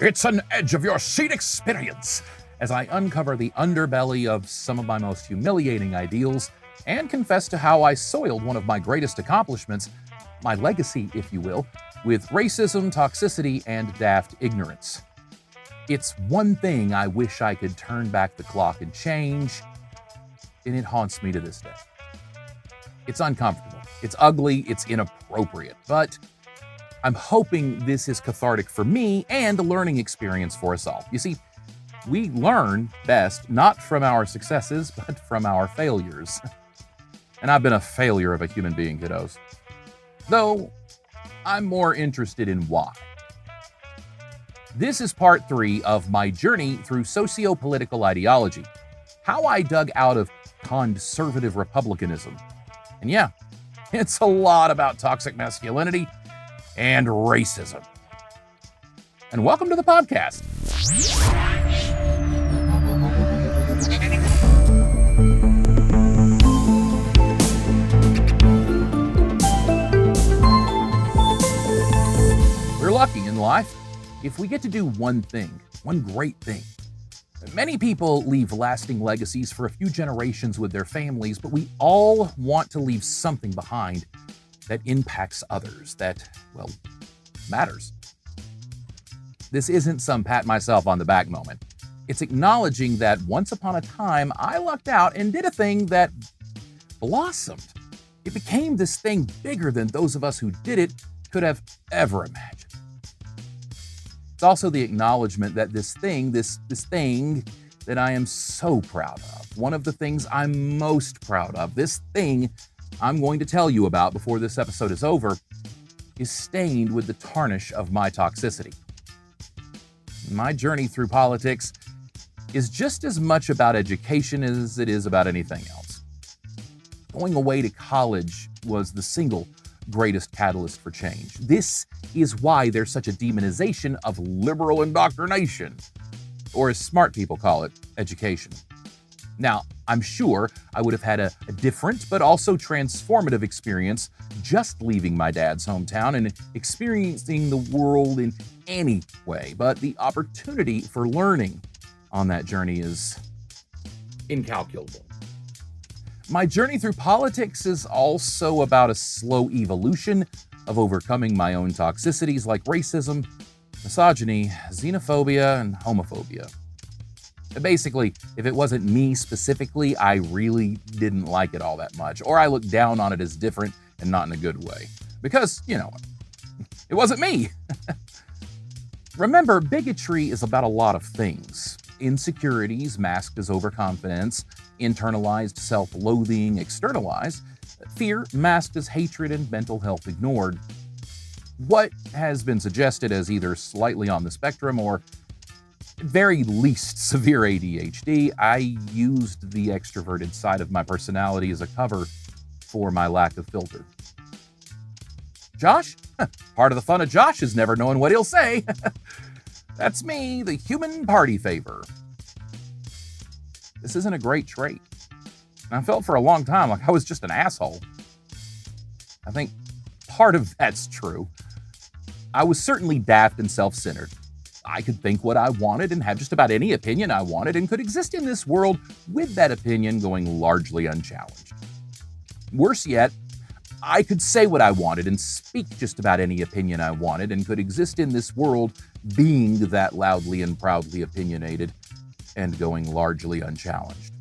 It's an edge of your seat experience as I uncover the underbelly of some of my most humiliating ideals and confess to how I soiled one of my greatest accomplishments, my legacy, if you will, with racism, toxicity, and daft ignorance. It's one thing I wish I could turn back the clock and change, and it haunts me to this day. It's uncomfortable, it's ugly, it's inappropriate, but I'm hoping this is cathartic for me and a learning experience for us all. You see, we learn best not from our successes, but from our failures. And I've been a failure of a human being, kiddos. Though, I'm more interested in why. This is part 3 of my journey through socio-political ideology, how I dug out of conservative republicanism. And yeah, it's a lot about toxic masculinity and racism. And welcome to the podcast. We're lucky in life if we get to do one thing, one great thing. Many people leave lasting legacies for a few generations with their families, but we all want to leave something behind that impacts others, that, well, matters. This isn't some pat myself on the back moment. It's acknowledging that once upon a time, I lucked out and did a thing that blossomed. It became this thing bigger than those of us who did it could have ever imagined. It's also the acknowledgement that this thing that I am so proud of, one of the things I'm most proud of, this thing I'm going to tell you about before this episode is over, is stained with the tarnish of my toxicity. My journey through politics is just as much about education as it is about anything else. Going away to college was the single greatest catalyst for change. This is why there's such a demonization of liberal indoctrination, or as smart people call it, education. Now, I'm sure I would have had a different but also transformative experience just leaving my dad's hometown and experiencing the world in any way, but the opportunity for learning on that journey is incalculable. My journey through politics is also about a slow evolution of overcoming my own toxicities like racism, misogyny, xenophobia, and homophobia. Basically, if it wasn't me specifically, I really didn't like it all that much, or I looked down on it as different and not in a good way. Because, it wasn't me. Remember, bigotry is about a lot of things. Insecurities masked as overconfidence, internalized self-loathing externalized, fear masked as hatred, and mental health ignored. What has been suggested as either slightly on the spectrum or very least severe ADHD, I used the extroverted side of my personality as a cover for my lack of filter. Josh? Part of the fun of Josh is never knowing what he'll say. That's me, the human party favor. This isn't a great trait. And I felt for a long time like I was just an asshole. I think part of that's true. I was certainly daft and self-centered. I could think what I wanted and have just about any opinion I wanted and could exist in this world with that opinion going largely unchallenged. Worse yet, I could say what I wanted and speak just about any opinion I wanted and could exist in this world being that loudly and proudly opinionated and going largely unchallenged.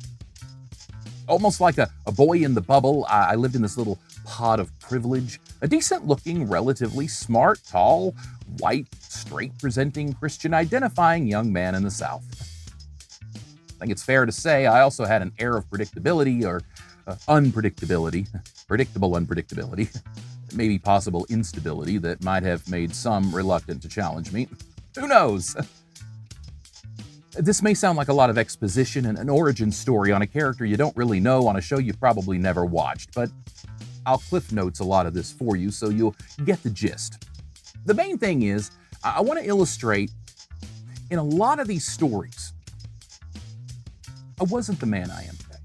Almost like a boy in the bubble, I lived in this little pod of privilege, a decent-looking, relatively smart, tall, white, straight-presenting, Christian-identifying young man in the South. I think it's fair to say I also had an air of predictability or unpredictability, predictable unpredictability, maybe possible instability that might have made some reluctant to challenge me. Who knows? This may sound like a lot of exposition and an origin story on a character you don't really know on a show you've probably never watched, but I'll cliff notes a lot of this for you so you'll get the gist. The main thing is, I want to illustrate, in a lot of these stories, I wasn't the man I am today.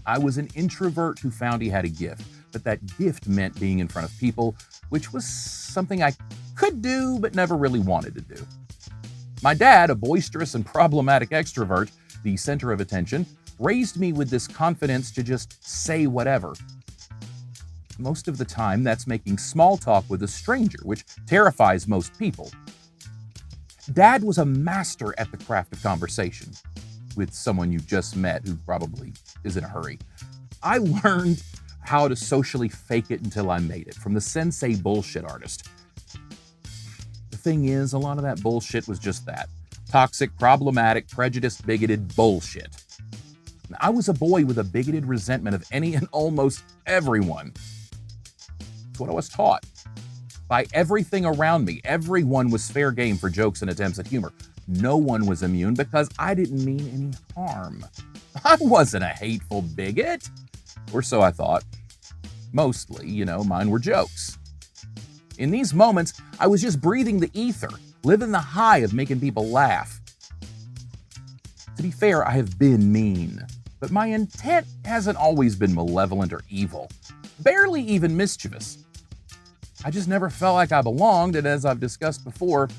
I was an introvert who found he had a gift, but that gift meant being in front of people, which was something I could do but never really wanted to do. My dad, a boisterous and problematic extrovert, the center of attention, raised me with this confidence to just say whatever. Most of the time, that's making small talk with a stranger, which terrifies most people. Dad was a master at the craft of conversation with someone you just met who probably is in a hurry. I learned how to socially fake it until I made it from the sensei bullshit artist. The thing is, a lot of that bullshit was just that. Toxic, problematic, prejudiced, bigoted bullshit. I was a boy with a bigoted resentment of any and almost everyone. That's what I was taught. By everything around me, everyone was fair game for jokes and attempts at humor. No one was immune because I didn't mean any harm. I wasn't a hateful bigot. Or so I thought. Mostly, mine were jokes. In these moments, I was just breathing the ether, living the high of making people laugh. To be fair, I have been mean, but my intent hasn't always been malevolent or evil, barely even mischievous. I just never felt like I belonged, and as I've discussed before,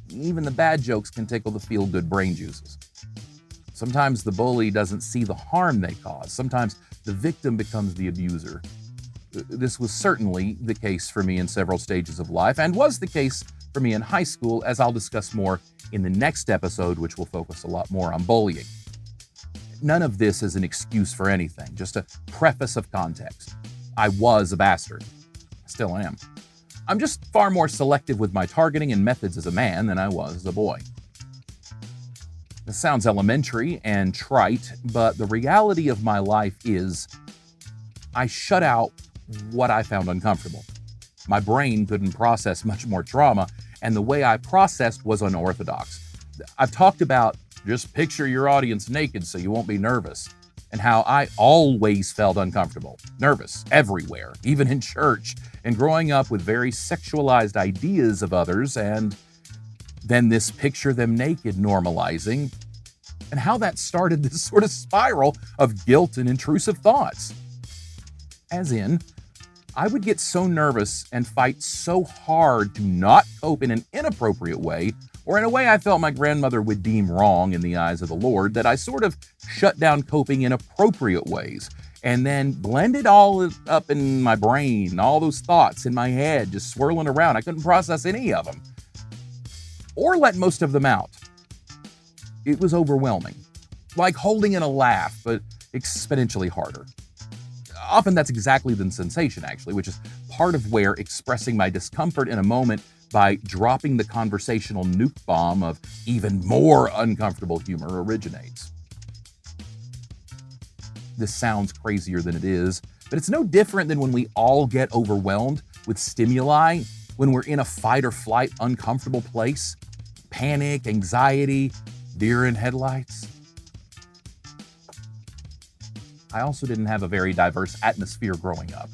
even the bad jokes can tickle the feel-good brain juices. Sometimes the bully doesn't see the harm they cause. Sometimes the victim becomes the abuser. This was certainly the case for me in several stages of life, and was the case for me in high school, as I'll discuss more in the next episode, which will focus a lot more on bullying. None of this is an excuse for anything, just a preface of context. I was a bastard. Still am. I'm just far more selective with my targeting and methods as a man than I was as a boy. This sounds elementary and trite, but the reality of my life is I shut out what I found uncomfortable. My brain couldn't process much more trauma, and the way I processed was unorthodox. I've talked about just picture your audience naked so you won't be nervous, and how I always felt uncomfortable, nervous, everywhere, even in church, and growing up with very sexualized ideas of others, and then this picture them naked normalizing, and how that started this sort of spiral of guilt and intrusive thoughts. As in, I would get so nervous and fight so hard to not cope in an inappropriate way, or in a way I felt my grandmother would deem wrong in the eyes of the Lord, that I sort of shut down coping in appropriate ways, and then blended all up in my brain, all those thoughts in my head just swirling around. I couldn't process any of them, or let most of them out. It was overwhelming, like holding in a laugh, but exponentially harder. Often that's exactly the sensation, actually, which is part of where expressing my discomfort in a moment by dropping the conversational nuke bomb of even more uncomfortable humor originates. This sounds crazier than it is, but it's no different than when we all get overwhelmed with stimuli, when we're in a fight or flight uncomfortable place, panic, anxiety, deer in headlights. I also didn't have a very diverse atmosphere growing up.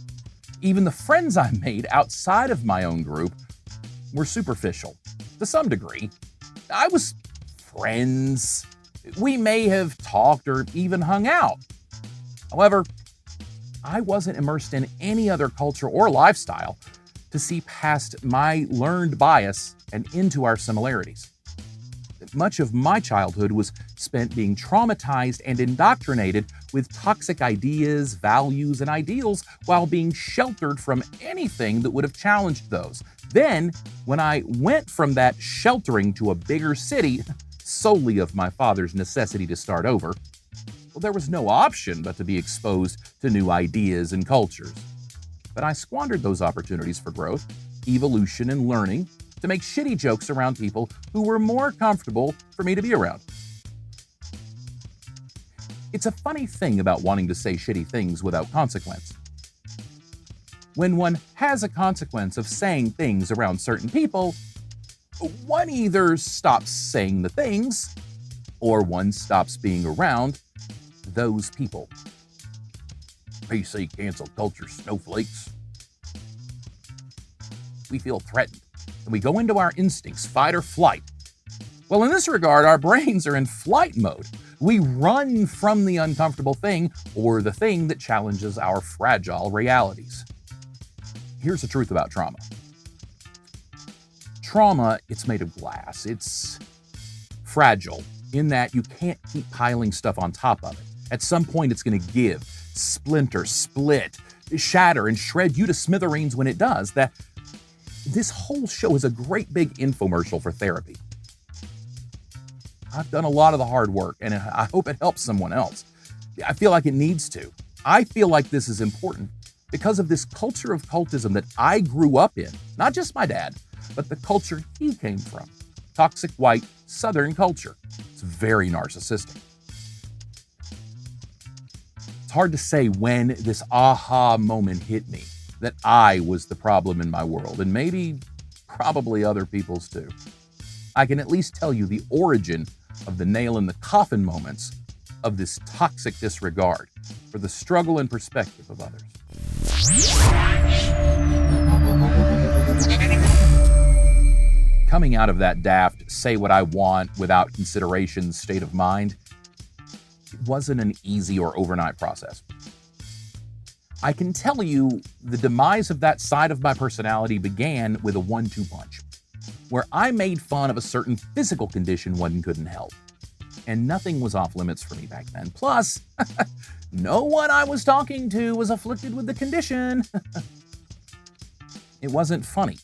Even the friends I made outside of my own group were superficial, to some degree. I was friends. We may have talked or even hung out. However, I wasn't immersed in any other culture or lifestyle to see past my learned bias and into our similarities. Much of my childhood was spent being traumatized and indoctrinated with toxic ideas, values, and ideals while being sheltered from anything that would have challenged those. Then, when I went from that sheltering to a bigger city, solely of my father's necessity to start over, well, there was no option but to be exposed to new ideas and cultures. But I squandered those opportunities for growth, evolution, and learning to make shitty jokes around people who were more comfortable for me to be around. It's a funny thing about wanting to say shitty things without consequence. When one has a consequence of saying things around certain people, one either stops saying the things, or one stops being around those people. PC cancel culture snowflakes. We feel threatened, and we go into our instincts, fight or flight. Well, in this regard, our brains are in flight mode. We run from the uncomfortable thing or the thing that challenges our fragile realities. Here's the truth about trauma. Trauma, it's made of glass. It's fragile in that you can't keep piling stuff on top of it. At some point, it's going to give, splinter, split, shatter, and shred you to smithereens when it does. This whole show is a great big infomercial for therapy. I've done a lot of the hard work, and I hope it helps someone else. I feel like it needs to. I feel like this is important because of this culture of cultism that I grew up in. Not just my dad, but the culture he came from. Toxic white Southern culture. It's very narcissistic. It's hard to say when this aha moment hit me that I was the problem in my world, and probably other people's too. I can at least tell you the origin of the nail in the coffin moments of this toxic disregard for the struggle and perspective of others. Coming out of that daft, say what I want without consideration state of mind, it wasn't an easy or overnight process. I can tell you the demise of that side of my personality began with a 1-2 punch, where I made fun of a certain physical condition one couldn't help. And nothing was off limits for me back then. Plus, no one I was talking to was afflicted with the condition. It wasn't funny.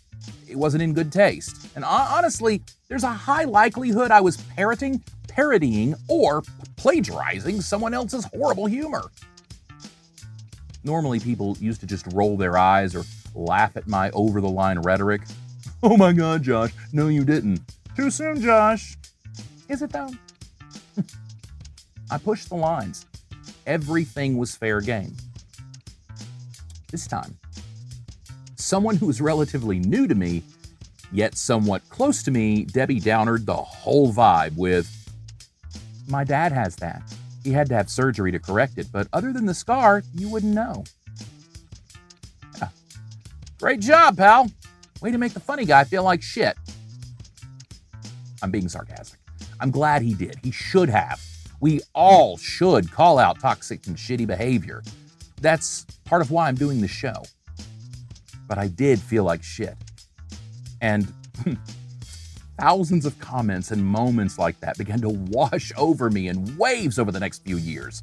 It wasn't in good taste. And honestly, there's a high likelihood I was parodying, or plagiarizing someone else's horrible humor. Normally, people used to just roll their eyes or laugh at my over-the-line rhetoric. Oh my God, Josh. No, you didn't. Too soon, Josh. Is it though? I pushed the lines. Everything was fair game. This time, someone who was relatively new to me, yet somewhat close to me, Debbie Downered the whole vibe with, my dad has that. He had to have surgery to correct it, but other than the scar, you wouldn't know. Yeah. Great job, pal. Way to make the funny guy feel like shit. I'm being sarcastic. I'm glad he did. He should have. We all should call out toxic and shitty behavior. That's part of why I'm doing the show. But I did feel like shit. And thousands of comments and moments like that began to wash over me in waves over the next few years.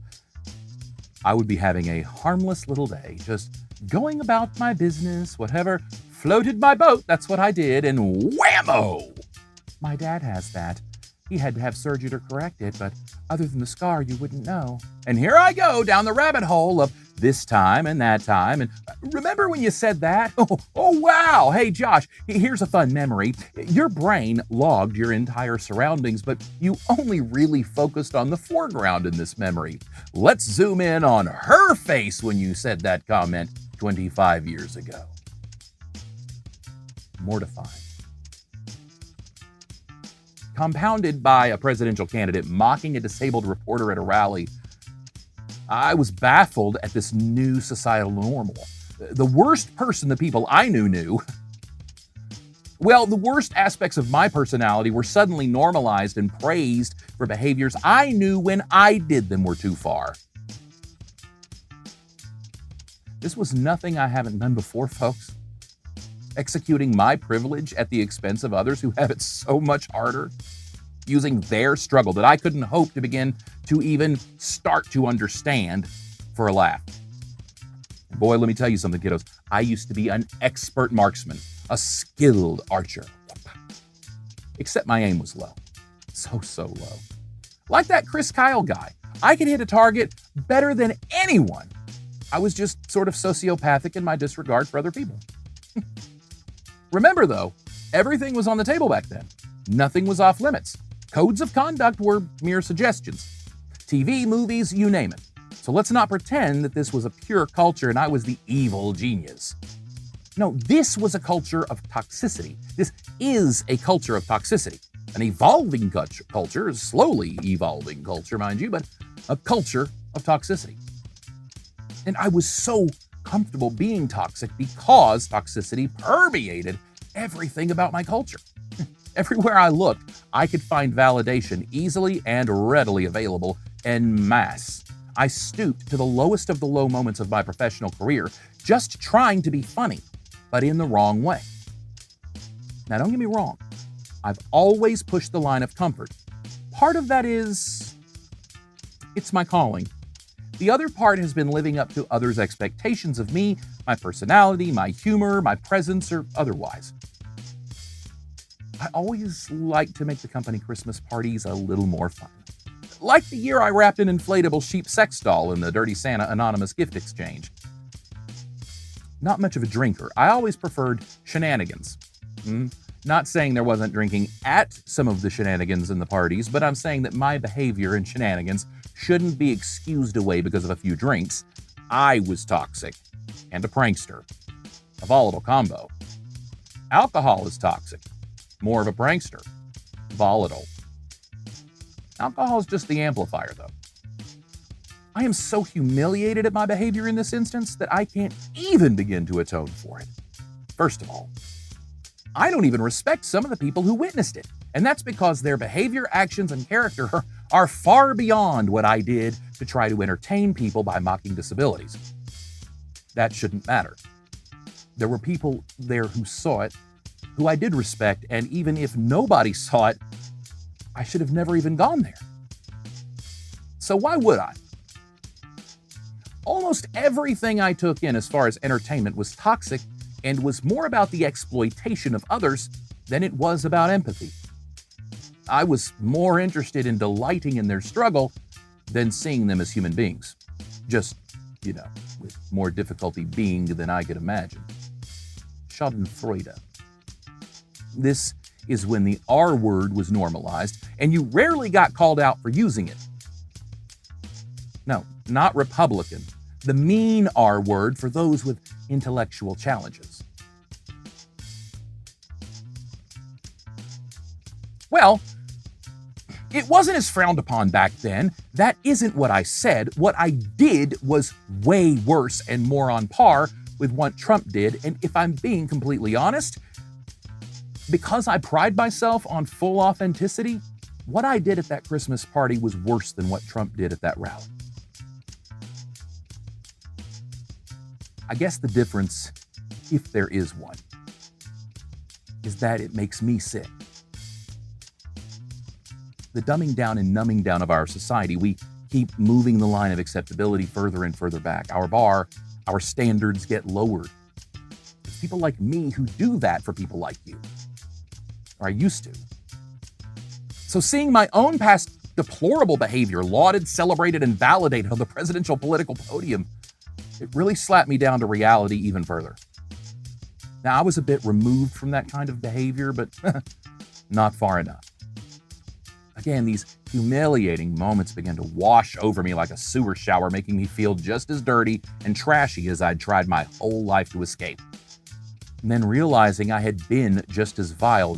I would be having a harmless little day, just going about my business, whatever floated my boat, that's what I did, and whammo! My dad has that. He had to have surgery to correct it, but other than the scar, you wouldn't know. And here I go down the rabbit hole of this time and that time. And remember when you said that? Oh, wow. Hey, Josh, here's a fun memory. Your brain logged your entire surroundings, but you only really focused on the foreground in this memory. Let's zoom in on her face when you said that comment 25 years ago. Mortifying. Compounded by a presidential candidate mocking a disabled reporter at a rally, I was baffled at this new societal normal. The worst person the people I knew. Well, the worst aspects of my personality were suddenly normalized and praised for behaviors I knew when I did them were too far. This was nothing I haven't done before, folks. Executing my privilege at the expense of others who have it so much harder. Using their struggle that I couldn't hope to begin to even start to understand for a laugh. Boy, let me tell you something, kiddos. I used to be an expert marksman, a skilled archer. Except my aim was low. So low. Like that Chris Kyle guy. I could hit a target better than anyone. I was just sort of sociopathic in my disregard for other people. Remember, though, everything was on the table back then. Nothing was off limits. Codes of conduct were mere suggestions. TV, movies, you name it. So let's not pretend that this was a pure culture and I was the evil genius. No, this was a culture of toxicity. This is a culture of toxicity. An evolving culture, slowly evolving culture, mind you, but a culture of toxicity. And I was so comfortable being toxic because toxicity permeated everything about my culture. Everywhere I looked, I could find validation easily and readily available en masse. I stooped to the lowest of the low moments of my professional career, just trying to be funny, but in the wrong way. Now, don't get me wrong. I've always pushed the line of comfort, Part of that is, it's my calling. The other part has been living up to others' expectations of me, my personality, my humor, my presence, or otherwise. I always like to make the company Christmas parties a little more fun. Like the year I wrapped an inflatable sheep sex doll in the Dirty Santa anonymous gift exchange. Not much of a drinker. I always preferred shenanigans. Not saying there wasn't drinking at some of the shenanigans in the parties, but I'm saying that my behavior and shenanigans shouldn't be excused away because of a few drinks. I was toxic and a prankster. A volatile combo. Alcohol is toxic. More of a prankster. Volatile. Alcohol is just the amplifier, though. I am so humiliated at my behavior in this instance that I can't even begin to atone for it. First of all, I don't even respect some of the people who witnessed it, and that's because their behavior, actions, and character are far beyond what I did to try to entertain people by mocking disabilities. That shouldn't matter. There were people there who saw it, who I did respect, and even if nobody saw it, I should have never even gone there. So why would I? Almost everything I took in as far as entertainment was toxic and was more about the exploitation of others than it was about empathy. I was more interested in delighting in their struggle than seeing them as human beings. Just, with more difficulty being than I could imagine. Schadenfreude. This is when the R word was normalized, and you rarely got called out for using it. No, not Republican. The mean R word for those with intellectual challenges. Well, it wasn't as frowned upon back then. That isn't what I said. What I did was way worse and more on par with what Trump did. And if I'm being completely honest, because I pride myself on full authenticity, what I did at that Christmas party was worse than what Trump did at that rally. I guess the difference, if there is one, is that it makes me sick. The dumbing down and numbing down of our society, we keep moving the line of acceptability further and further back. Our bar, our standards get lowered. It's people like me who do that for people like you. Or I used to. So seeing my own past deplorable behavior lauded, celebrated, and validated on the presidential political podium, it really slapped me down to reality even further. Now, I was a bit removed from that kind of behavior, but not far enough. Again, these humiliating moments began to wash over me like a sewer shower, making me feel just as dirty and trashy as I'd tried my whole life to escape. And then realizing I had been just as vile,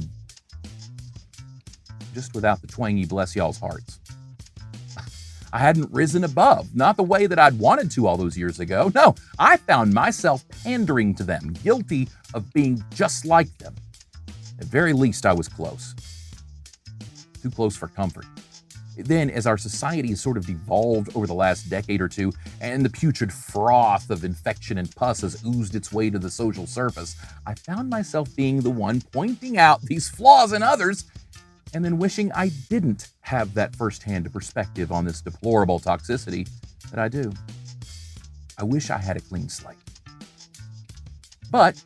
just without the twangy bless y'all's hearts. I hadn't risen above, not the way that I'd wanted to all those years ago. No, I found myself pandering to them, guilty of being just like them. At very least, I was close. Too close for comfort. Then, as our society has sort of devolved over the last decade or two, and the putrid froth of infection and pus has oozed its way to the social surface, I found myself being the one pointing out these flaws in others, and then wishing I didn't have that firsthand perspective on this deplorable toxicity that I do. I wish I had a clean slate. But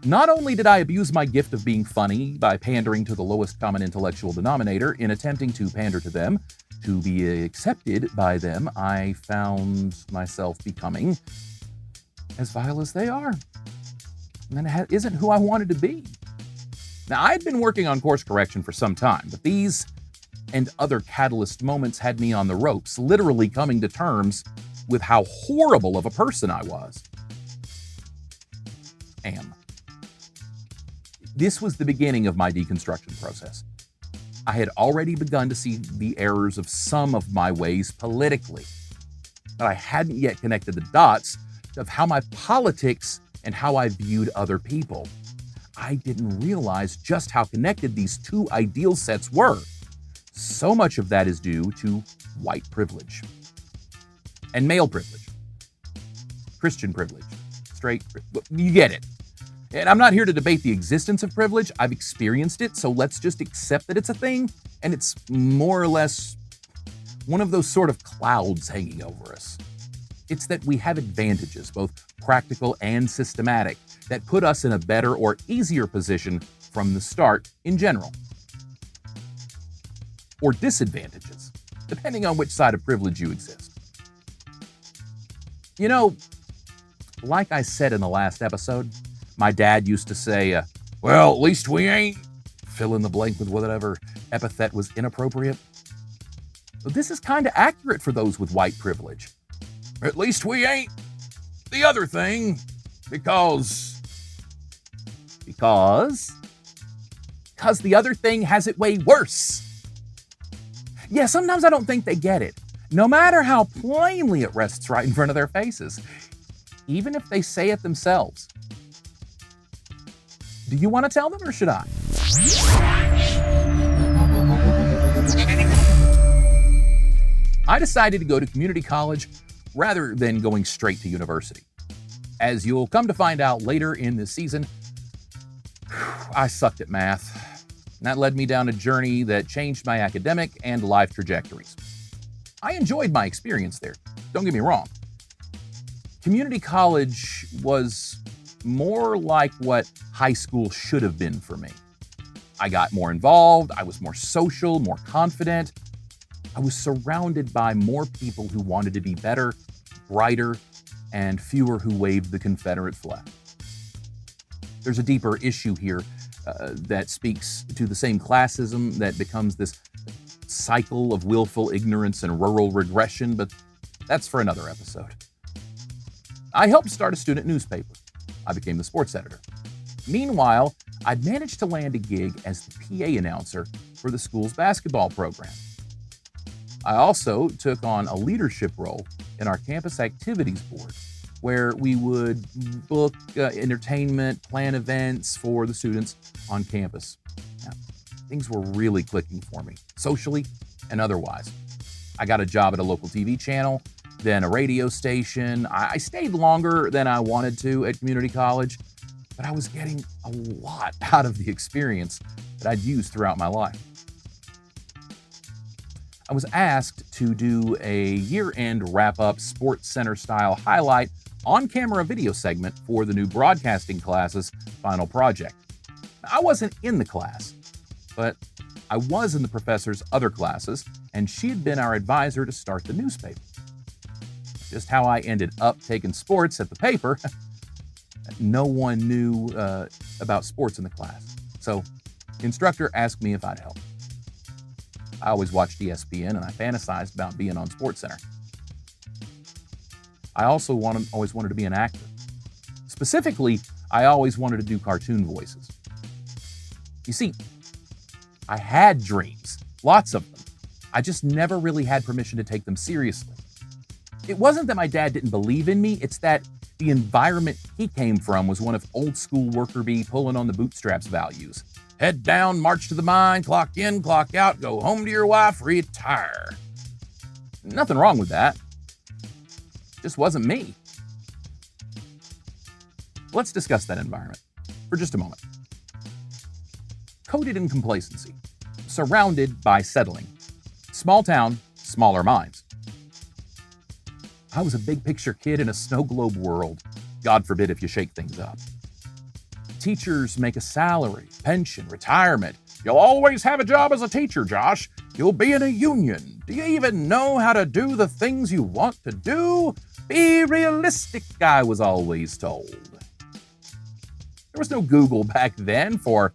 not only did I abuse my gift of being funny by pandering to the lowest common intellectual denominator in attempting to pander to them, to be accepted by them, I found myself becoming as vile as they are. And that isn't who I wanted to be. Now, I'd been working on course correction for some time, but these and other catalyst moments had me on the ropes, literally coming to terms with how horrible of a person I was. This was the beginning of my deconstruction process. I had already begun to see the errors of some of my ways politically, but I hadn't yet connected the dots of how my politics and how I viewed other people. I didn't realize just how connected these two ideal sets were. So much of that is due to white privilege and male privilege, Christian privilege, straight, you get it. And I'm not here to debate the existence of privilege. I've experienced it, so let's just accept that it's a thing, and it's more or less one of those sort of clouds hanging over us. It's that we have advantages, both practical and systematic, that put us in a better or easier position from the start in general. Or disadvantages, depending on which side of privilege you exist. You know, like I said in the last episode, my dad used to say, well, at least we ain't, fill in the blank with whatever epithet was inappropriate. But this is kind of accurate for those with white privilege. At least we ain't the other thing, because the other thing has it way worse. Yeah, sometimes I don't think they get it, no matter how plainly it rests right in front of their faces, even if they say it themselves. Do you want to tell them, or should I? I decided to go to community college rather than going straight to university. As you'll come to find out later in this season, I sucked at math. And that led me down a journey that changed my academic and life trajectories. I enjoyed my experience there, don't get me wrong. Community college was more like what high school should have been for me. I got more involved, I was more social, more confident. I was surrounded by more people who wanted to be better, brighter, and fewer who waved the Confederate flag. There's a deeper issue here that speaks to the same classism that becomes this cycle of willful ignorance and rural regression, but that's for another episode. I helped start a student newspaper. I became the sports editor. Meanwhile, I'd managed to land a gig as the PA announcer for the school's basketball program. I also took on a leadership role in our campus activities board, where we would book entertainment, plan events for the students on campus. Now, things were really clicking for me, socially and otherwise. I got a job at a local TV channel, then a radio station. I stayed longer than I wanted to at community college, but I was getting a lot out of the experience that I'd used throughout my life. I was asked to do a year-end wrap-up Sports Center style highlight on-camera video segment for the new broadcasting class's final project. I wasn't in the class, but I was in the professor's other classes, and she had been our advisor to start the newspaper. Just how I ended up taking sports at the paper, no one knew about sports in the class. So the instructor asked me if I'd help. I always watched ESPN, and I fantasized about being on Sports Center. I also always wanted to be an actor. Specifically, I always wanted to do cartoon voices. You see, I had dreams, lots of them. I just never really had permission to take them seriously. It wasn't that my dad didn't believe in me, it's that the environment he came from was one of old school worker bee pulling on the bootstraps values. Head down, march to the mine, clock in, clock out, go home to your wife, retire. Nothing wrong with that. Just wasn't me. Let's discuss that environment for just a moment. Coded in complacency, surrounded by settling. Small town, smaller minds. I was a big picture kid in a snow globe world. God forbid if you shake things up. Teachers make a salary, pension, retirement. You'll always have a job as a teacher, Josh. You'll be in a union. Do you even know how to do the things you want to do? Be realistic, I was always told. There was no Google back then for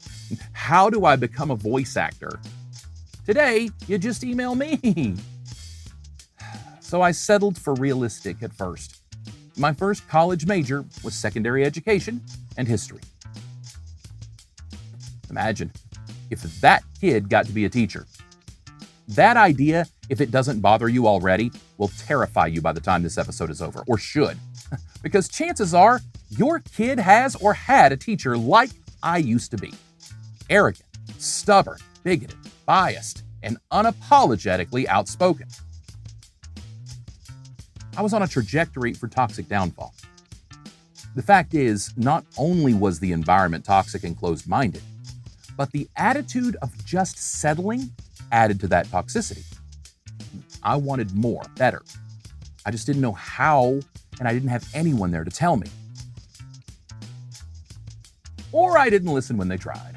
how do I become a voice actor. Today, you just email me. So I settled for realistic at first. My first college major was secondary education and history. Imagine if that kid got to be a teacher. That idea, if it doesn't bother you already, will terrify you by the time this episode is over, or should. Because chances are, your kid has or had a teacher like I used to be. Arrogant, stubborn, bigoted, biased, and unapologetically outspoken. I was on a trajectory for toxic downfall. The fact is, not only was the environment toxic and closed-minded, but the attitude of just settling added to that toxicity. I wanted more, better. I just didn't know how, and I didn't have anyone there to tell me. Or I didn't listen when they tried.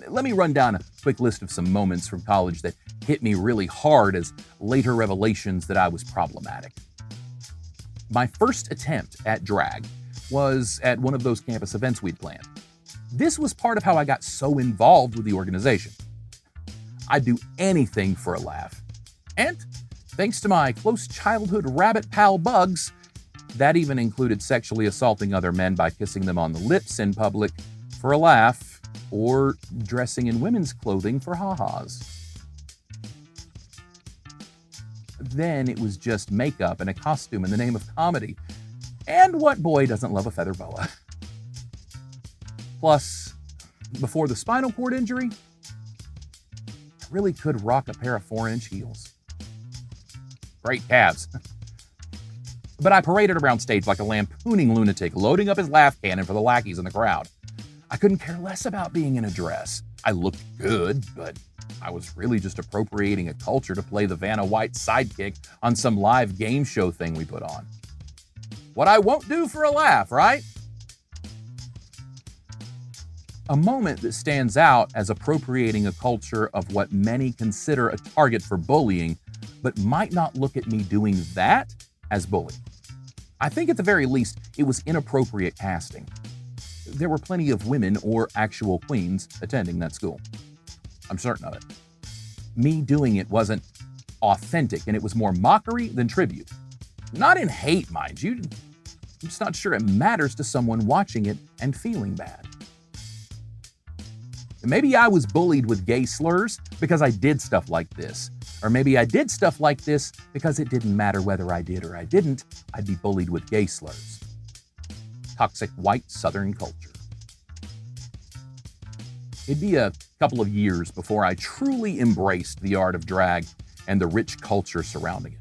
Let me run down a quick list of some moments from college that hit me really hard as later revelations that I was problematic. My first attempt at drag was at one of those campus events we'd planned. This was part of how I got so involved with the organization. I'd do anything for a laugh. And thanks to my close childhood rabbit pal Bugs, that even included sexually assaulting other men by kissing them on the lips in public for a laugh, or dressing in women's clothing for ha-has. Then it was just makeup and a costume in the name of comedy. And what boy doesn't love a feather boa? Plus, before the spinal cord injury, I really could rock a pair of 4-inch heels. Great calves. But I paraded around stage like a lampooning lunatic, loading up his laugh cannon for the lackeys in the crowd. I couldn't care less about being in a dress. I looked good, but I was really just appropriating a culture to play the Vanna White sidekick on some live game show thing we put on. What I won't do for a laugh, right? A moment that stands out as appropriating a culture of what many consider a target for bullying, but might not look at me doing that as bullying. I think at the very least, it was inappropriate casting. There were plenty of women or actual queens attending that school. I'm certain of it. Me doing it wasn't authentic, and it was more mockery than tribute. Not in hate, mind you. I'm just not sure it matters to someone watching it and feeling bad. Maybe I was bullied with gay slurs because I did stuff like this. Or maybe I did stuff like this because it didn't matter whether I did or I didn't, I'd be bullied with gay slurs. Toxic white Southern culture. It'd be a couple of years before I truly embraced the art of drag and the rich culture surrounding it.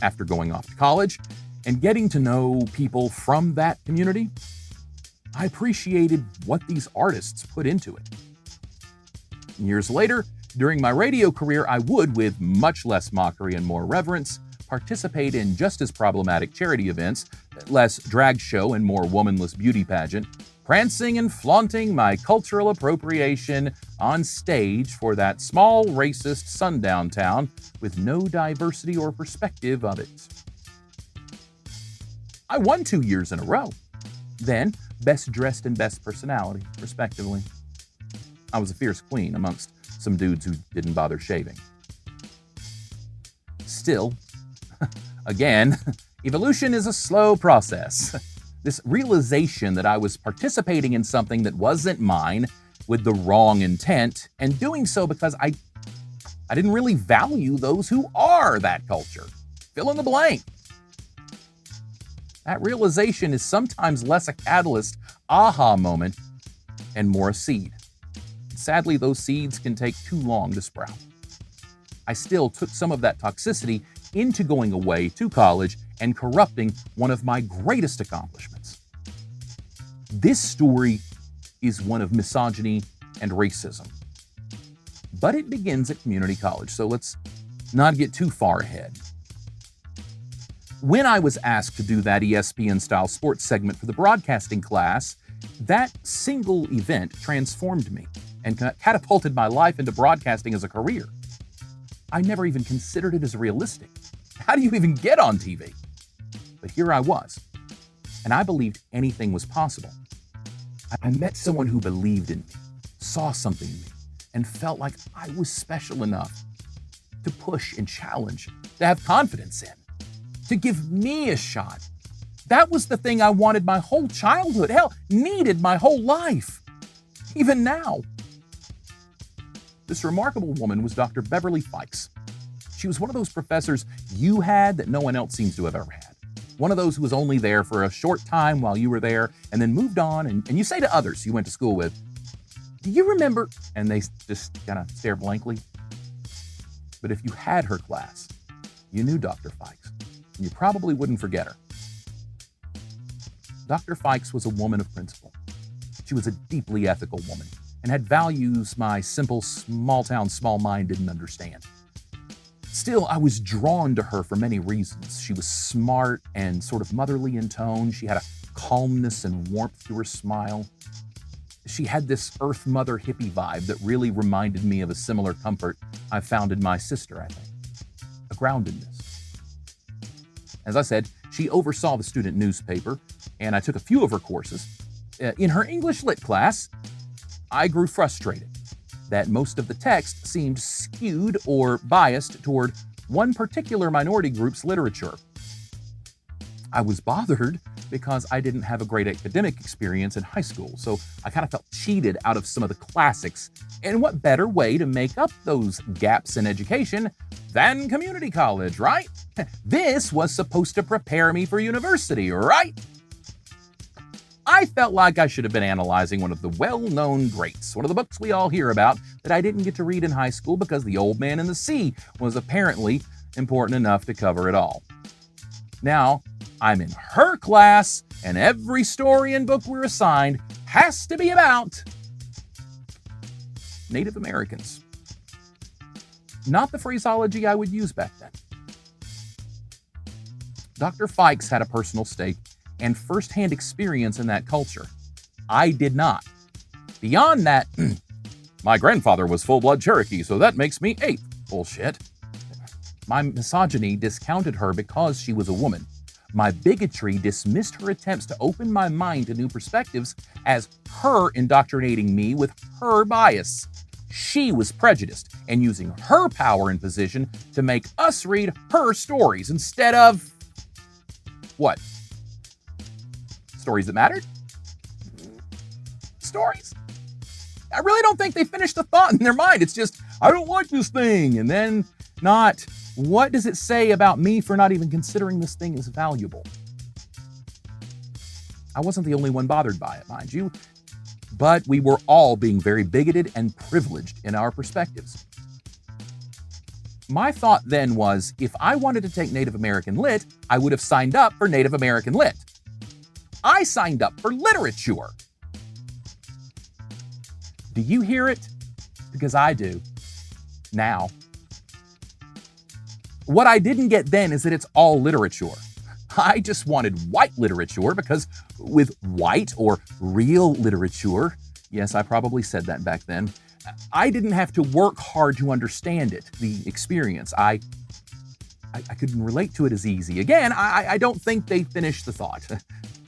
After going off to college and getting to know people from that community, I appreciated what these artists put into it. Years later, during my radio career, I would, with much less mockery and more reverence, participate in just as problematic charity events, less drag show and more womanless beauty pageant, prancing and flaunting my cultural appropriation on stage for that small racist sundown town with no diversity or perspective of it. I won 2 years in a row. Then, best dressed and best personality, respectively. I was a fierce queen amongst some dudes who didn't bother shaving. Still, again, evolution is a slow process. This realization that I was participating in something that wasn't mine with the wrong intent, and doing so because I didn't really value those who are that culture. Fill in the blank. That realization is sometimes less a catalyst, aha moment, and more a seed. Sadly, those seeds can take too long to sprout. I still took some of that toxicity into going away to college and corrupting one of my greatest accomplishments. This story is one of misogyny and racism. But it begins at community college, so let's not get too far ahead. When I was asked to do that ESPN-style sports segment for the broadcasting class, that single event transformed me and catapulted my life into broadcasting as a career. I never even considered it as realistic. How do you even get on TV? But here I was, and I believed anything was possible. I met someone who believed in me, saw something in me, and felt like I was special enough to push and challenge, to have confidence in, to give me a shot. That was the thing I wanted my whole childhood, hell, needed my whole life, even now. This remarkable woman was Dr. Beverly Fikes. She was one of those professors you had that no one else seems to have ever had. One of those who was only there for a short time while you were there and then moved on, and you say to others you went to school with, "Do you remember?" And they just kind of stare blankly. But if you had her class, you knew Dr. Fikes, and you probably wouldn't forget her. Dr. Fikes was a woman of principle. She was a deeply ethical woman and had values my simple, small-town, small-mind didn't understand. Still, I was drawn to her for many reasons. She was smart and sort of motherly in tone. She had a calmness and warmth to her smile. She had this Earth Mother hippie vibe that really reminded me of a similar comfort I found in my sister, I think. A groundedness. As I said, she oversaw the student newspaper, and I took a few of her courses. In her English Lit class, I grew frustrated that most of the text seemed skewed or biased toward one particular minority group's literature. I was bothered because I didn't have a great academic experience in high school, so I kind of felt cheated out of some of the classics. And what better way to make up those gaps in education than community college, right? This was supposed to prepare me for university, right? I felt like I should have been analyzing one of the well-known greats, one of the books we all hear about that I didn't get to read in high school because The Old Man and the Sea was apparently important enough to cover it all. Now, I'm in her class, and every story and book we're assigned has to be about Native Americans. Not the phraseology I would use back then. Dr. Fikes had a personal stake and firsthand experience in that culture. I did not. Beyond that, my grandfather was full-blood Cherokee, so that makes me 8. Bullshit. My misogyny discounted her because she was a woman. My bigotry dismissed her attempts to open my mind to new perspectives as her indoctrinating me with her bias. She was prejudiced and using her power and position to make us read her stories instead of... what? Stories that mattered? Stories? I really don't think they finished the thought in their mind. It's just, I don't like this thing. And then not, what does it say about me for not even considering this thing as valuable? I wasn't the only one bothered by it, mind you. But we were all being very bigoted and privileged in our perspectives. My thought then was, if I wanted to take Native American Lit, I would have signed up for Native American Lit. I signed up for literature. Do you hear it? Because I do. Now. What I didn't get then is that it's all literature. I just wanted white literature because with white or real literature, yes, I probably said that back then, I didn't have to work hard to understand it, the experience. I couldn't relate to it as easy. Again, I don't think they finished the thought.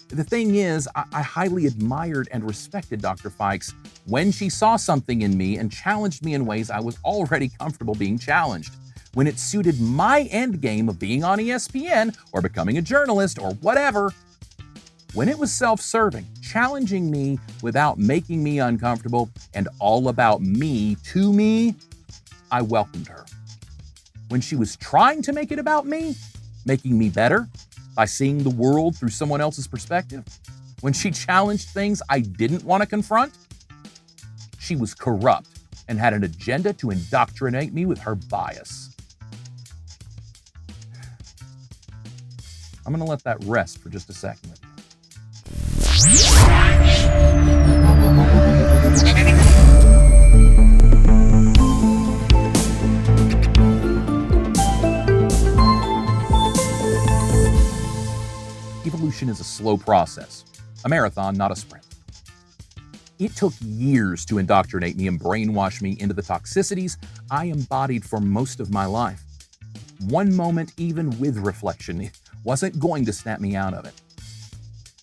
The thing is, I highly admired and respected Dr. Fikes when she saw something in me and challenged me in ways I was already comfortable being challenged. When it suited my end game of being on ESPN or becoming a journalist or whatever. When it was self-serving, challenging me without making me uncomfortable and all about me to me, I welcomed her. When she was trying to make it about me, making me better, by seeing the world through someone else's perspective, when she challenged things I didn't want to confront, she was corrupt and had an agenda to indoctrinate me with her bias. I'm going to let that rest for just a second. Evolution is a slow process, a marathon, not a sprint. It took years to indoctrinate me and brainwash me into the toxicities I embodied for most of my life. One moment, even with reflection, wasn't going to snap me out of it.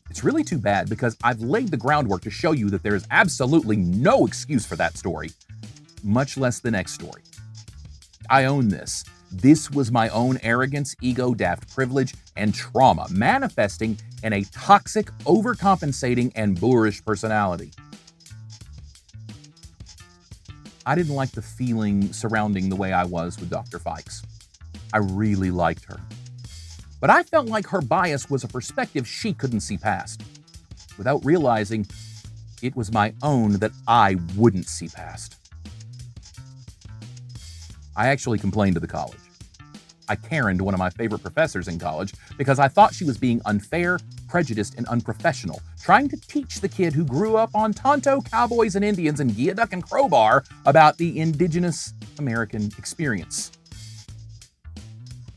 It's really too bad because I've laid the groundwork to show you that there is absolutely no excuse for that story, much less the next story. I own this. This was my own arrogance, ego, daft privilege, and trauma manifesting in a toxic, overcompensating, and boorish personality. I didn't like the feeling surrounding the way I was with Dr. Fikes. I really liked her. But I felt like her bias was a perspective she couldn't see past, without realizing it was my own that I wouldn't see past. I actually complained to the college. I Karened one of my favorite professors in college because I thought she was being unfair, prejudiced and unprofessional, trying to teach the kid who grew up on Tonto, cowboys and Indians, and Geoduck and Crowbar about the indigenous American experience.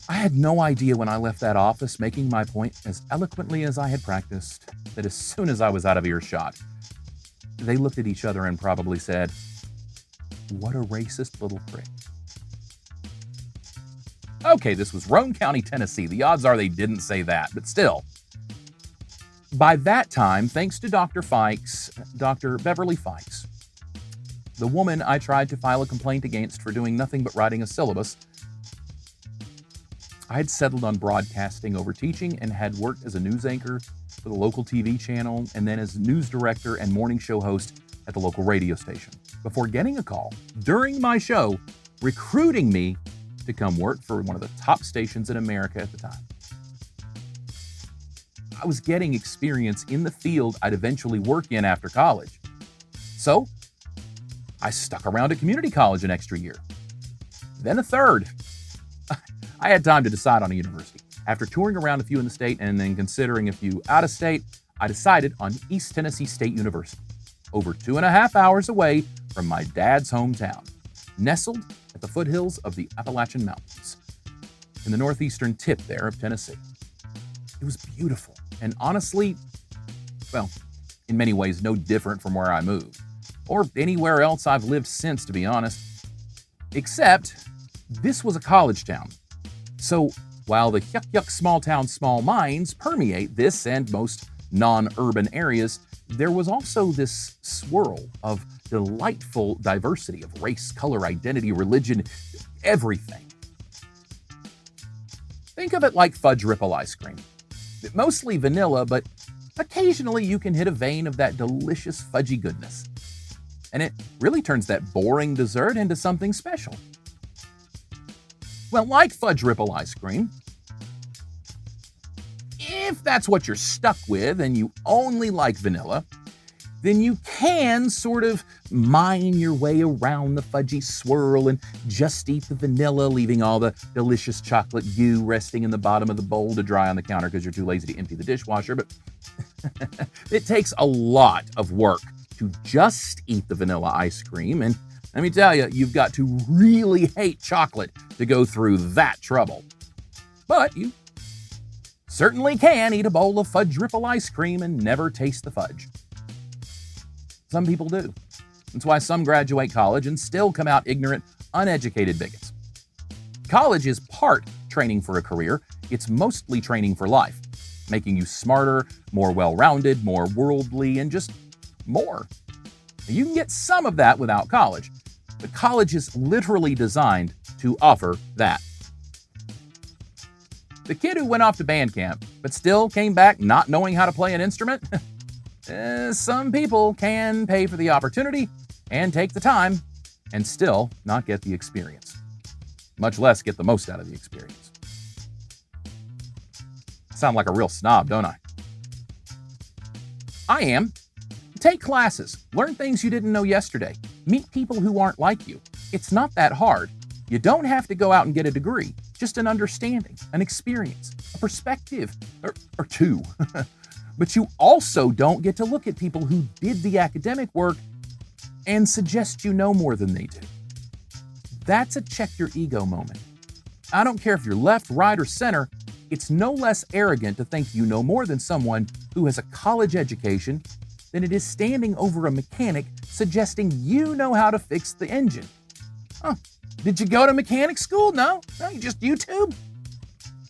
I had no idea when I left that office, making my point as eloquently as I had practiced, that as soon as I was out of earshot, they looked at each other and probably said, "What a racist little prick." Okay, this was Roane County, Tennessee. The odds are they didn't say that, but still. By that time, thanks to Dr. Beverly Fikes, the woman I tried to file a complaint against for doing nothing but writing a syllabus, I had settled on broadcasting over teaching and had worked as a news anchor for the local TV channel and then as news director and morning show host at the local radio station, before getting a call during my show recruiting me to come work for one of the top stations in America at the time. I was getting experience in the field I'd eventually work in after college. So I stuck around at community college an extra year, then a third. I had time to decide on a university. After touring around a few in the state and then considering a few out of state, I decided on East Tennessee State University, over 2.5 hours away from my dad's hometown, nestled at the foothills of the Appalachian Mountains, in the northeastern tip there of Tennessee. It was beautiful, and honestly, well, in many ways no different from where I moved, or anywhere else I've lived since, to be honest. Except, this was a college town. So, while the yuck small town, small minds permeate this and most non-urban areas, there was also this swirl of delightful diversity of race, color, identity, religion, everything. Think of it like fudge ripple ice cream. Mostly vanilla, but occasionally you can hit a vein of that delicious fudgy goodness. And it really turns that boring dessert into something special. Well, like fudge ripple ice cream, if that's what you're stuck with and you only like vanilla, then you can sort of mine your way around the fudgy swirl and just eat the vanilla, leaving all the delicious chocolate goo resting in the bottom of the bowl to dry on the counter because you're too lazy to empty the dishwasher. But it takes a lot of work to just eat the vanilla ice cream. And let me tell you, you've got to really hate chocolate to go through that trouble. But you certainly can eat a bowl of fudge ripple ice cream and never taste the fudge. Some people do. That's why some graduate college and still come out ignorant, uneducated bigots. College is part training for a career. It's mostly training for life, making you smarter, more well-rounded, more worldly, and just more. You can get some of that without college, but college is literally designed to offer that. The kid who went off to band camp, but still came back not knowing how to play an instrument? Some people can pay for the opportunity and take the time and still not get the experience, much less get the most out of the experience. I sound like a real snob, don't I? I am. Take classes, learn things you didn't know yesterday, meet people who aren't like you. It's not that hard. You don't have to go out and get a degree, just an understanding, an experience, a perspective, or two. But you also don't get to look at people who did the academic work and suggest you know more than they do. That's a check your ego moment. I don't care if you're left, right, or center, it's no less arrogant to think you know more than someone who has a college education than it is standing over a mechanic suggesting you know how to fix the engine. Huh. Did you go to mechanic school? No, you just YouTube.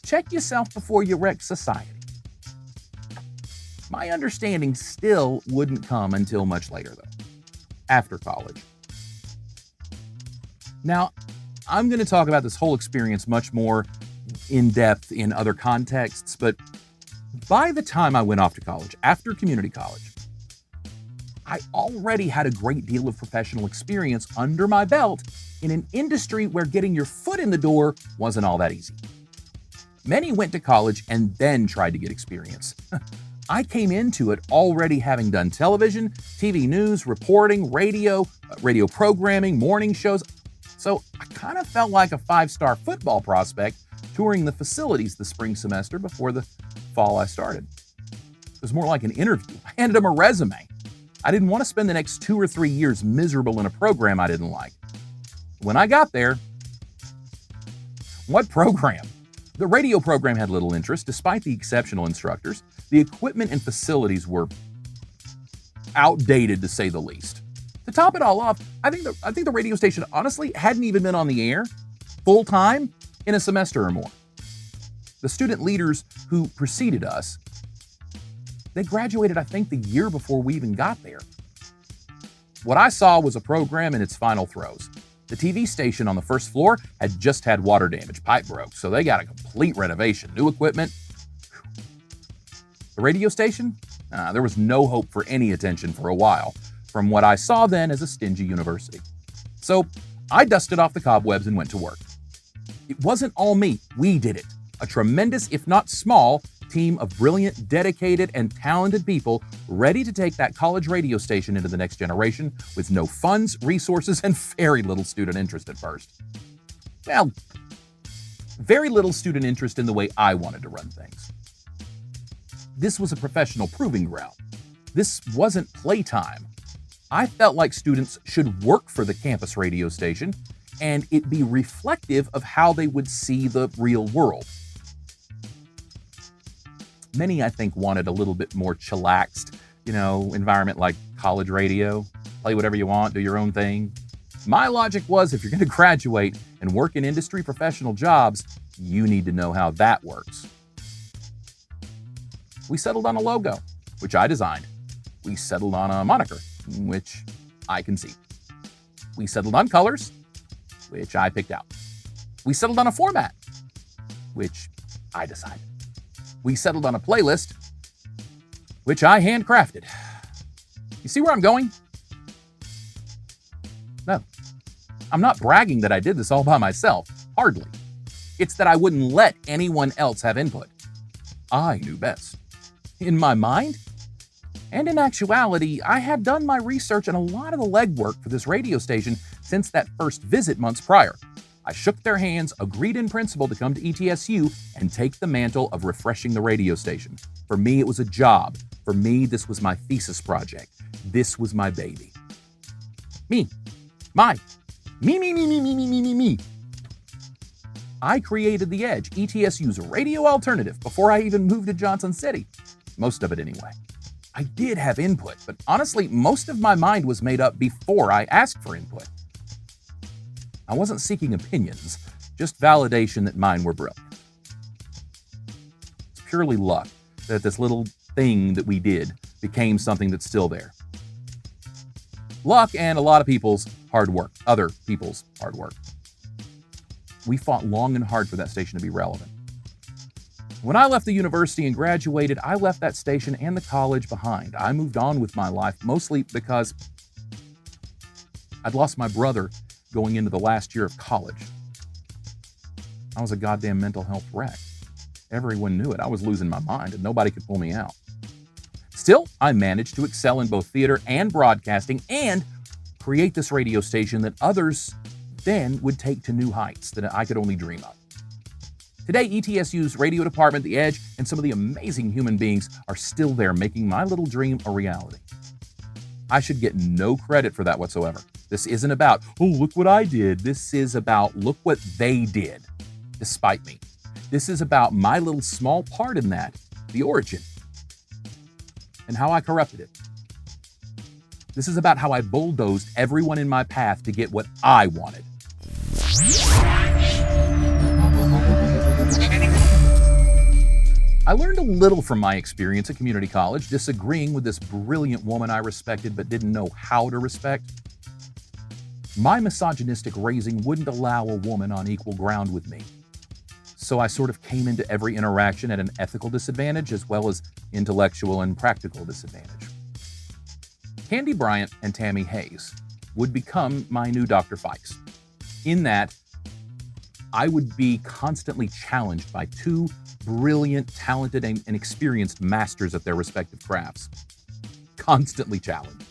Check yourself before you wreck society. My understanding still wouldn't come until much later, though, after college. Now, I'm going to talk about this whole experience much more in depth in other contexts, but by the time I went off to college, after community college, I already had a great deal of professional experience under my belt in an industry where getting your foot in the door wasn't all that easy. Many went to college and then tried to get experience. I came into it already having done television, TV news, reporting, radio programming, morning shows. So I kind of felt like a 5-star football prospect touring the facilities the spring semester before the fall I started. It was more like an interview. I handed them a resume. I didn't want to spend the next 2 or 3 years miserable in a program I didn't like. When I got there, what program? The radio program had little interest, despite the exceptional instructors. The equipment and facilities were outdated, to say the least. To top it all off, I think the radio station honestly hadn't even been on the air full time in a semester or more. The student leaders who preceded us, they graduated, I think, the year before we even got there. What I saw was a program in its final throes. The TV station on the first floor had just had water damage, pipe broke, so they got a complete renovation, new equipment. The radio station? There was no hope for any attention for a while, from what I saw then as a stingy university. So I dusted off the cobwebs and went to work. It wasn't all me. We did it. A tremendous, if not small, team of brilliant, dedicated, and talented people ready to take that college radio station into the next generation with no funds, resources, and very little student interest at first. Well, very little student interest in the way I wanted to run things. This was a professional proving ground. This wasn't playtime. I felt like students should work for the campus radio station and it be reflective of how they would see the real world. Many, I think, wanted a little bit more chillaxed, environment like college radio. Play whatever you want, do your own thing. My logic was if you're going to graduate and work in industry professional jobs, you need to know how that works. We settled on a logo, which I designed. We settled on a moniker, which I conceived. We settled on colors, which I picked out. We settled on a format, which I decided. We settled on a playlist, which I handcrafted. You see where I'm going? No, I'm not bragging that I did this all by myself. Hardly. It's that I wouldn't let anyone else have input. I knew best. In my mind, and in actuality, I had done my research and a lot of the legwork for this radio station since that first visit months prior. I shook their hands, agreed in principle to come to ETSU and take the mantle of refreshing the radio station. For me, it was a job. For me, this was my thesis project. This was my baby. Me. I created The Edge, ETSU's radio alternative, before I even moved to Johnson City. Most of it anyway. I did have input, but honestly, most of my mind was made up before I asked for input. I wasn't seeking opinions, just validation that mine were brilliant. It's purely luck that this little thing that we did became something that's still there. Luck and a lot of people's hard work, other people's hard work. We fought long and hard for that station to be relevant. When I left the university and graduated, I left that station and the college behind. I moved on with my life, mostly because I'd lost my brother going into the last year of college. I was a goddamn mental health wreck. Everyone knew it. I was losing my mind and nobody could pull me out. Still, I managed to excel in both theater and broadcasting and create this radio station that others then would take to new heights that I could only dream of. Today, ETSU's radio department, The Edge, and some of the amazing human beings are still there making my little dream a reality. I should get no credit for that whatsoever. This isn't about, oh, look what I did. This is about, look what they did, despite me. This is about my little small part in that, the origin, and how I corrupted it. This is about how I bulldozed everyone in my path to get what I wanted. I learned a little from my experience at community college, disagreeing with this brilliant woman I respected but didn't know how to respect. My misogynistic raising wouldn't allow a woman on equal ground with me. So I sort of came into every interaction at an ethical disadvantage as well as intellectual and practical disadvantage. Candy Bryant and Tammy Hayes would become my new Dr. Fikes, in that I would be constantly challenged by two brilliant, talented, and experienced masters at their respective crafts. Constantly challenged.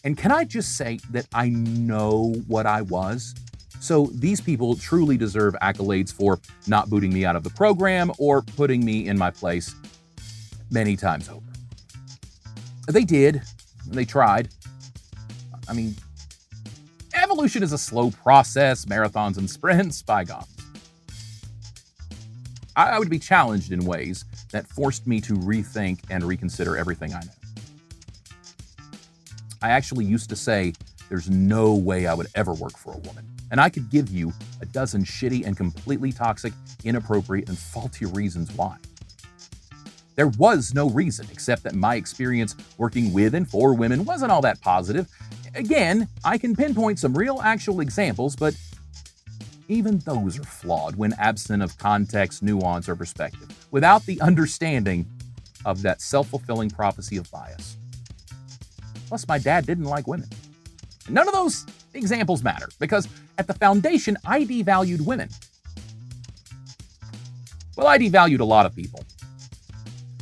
And can I just say that I know what I was? So these people truly deserve accolades for not booting me out of the program or putting me in my place. many times over. They did. They tried. I mean, evolution is a slow process, marathons and sprints, bygones. I would be challenged in ways that forced me to rethink and reconsider everything I know. I actually used to say there's no way I would ever work for a woman. And I could give you a dozen shitty and completely toxic, inappropriate, and faulty reasons why. There was no reason except that my experience working with and for women wasn't all that positive. Again, I can pinpoint some real actual examples, but even those are flawed when absent of context, nuance, or perspective, without the understanding of that self-fulfilling prophecy of bias. Plus, my dad didn't like women. None of those examples matter, because at the foundation, I devalued women. Well, I devalued a lot of people.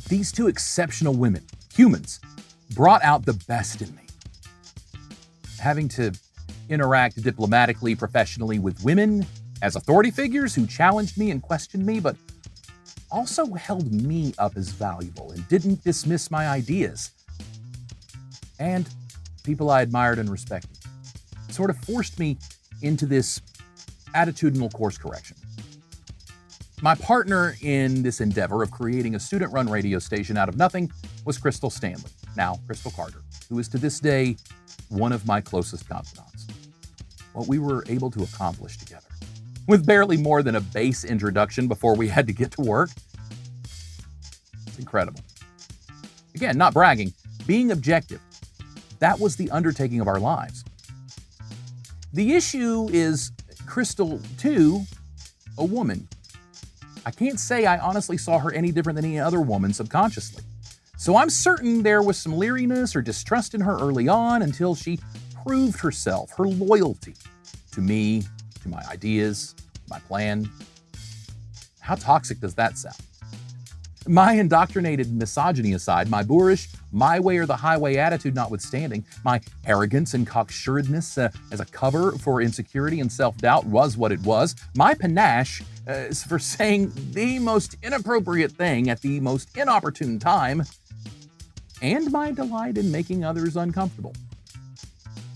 These two exceptional women, humans, brought out the best in me. Having to interact diplomatically, professionally with women as authority figures who challenged me and questioned me, but also held me up as valuable and didn't dismiss my ideas. And people I admired and respected. It sort of forced me into this attitudinal course correction. My partner in this endeavor of creating a student-run radio station out of nothing was Crystal Stanley, now Crystal Carter, who is to this day one of my closest confidants. What we were able to accomplish together, with barely more than a base introduction before we had to get to work, it's incredible. Again, not bragging, being objective. That was the undertaking of our lives. The issue is Crystal, too, a woman. I can't say I honestly saw her any different than any other woman subconsciously. So I'm certain there was some leeriness or distrust in her early on until she proved herself, her loyalty to me, to my ideas, my plan. How toxic does that sound? My indoctrinated misogyny aside, my boorish, my way or the highway attitude notwithstanding, my arrogance and cocksuredness as a cover for insecurity and self-doubt was what it was. My panache for saying the most inappropriate thing at the most inopportune time, and my delight in making others uncomfortable.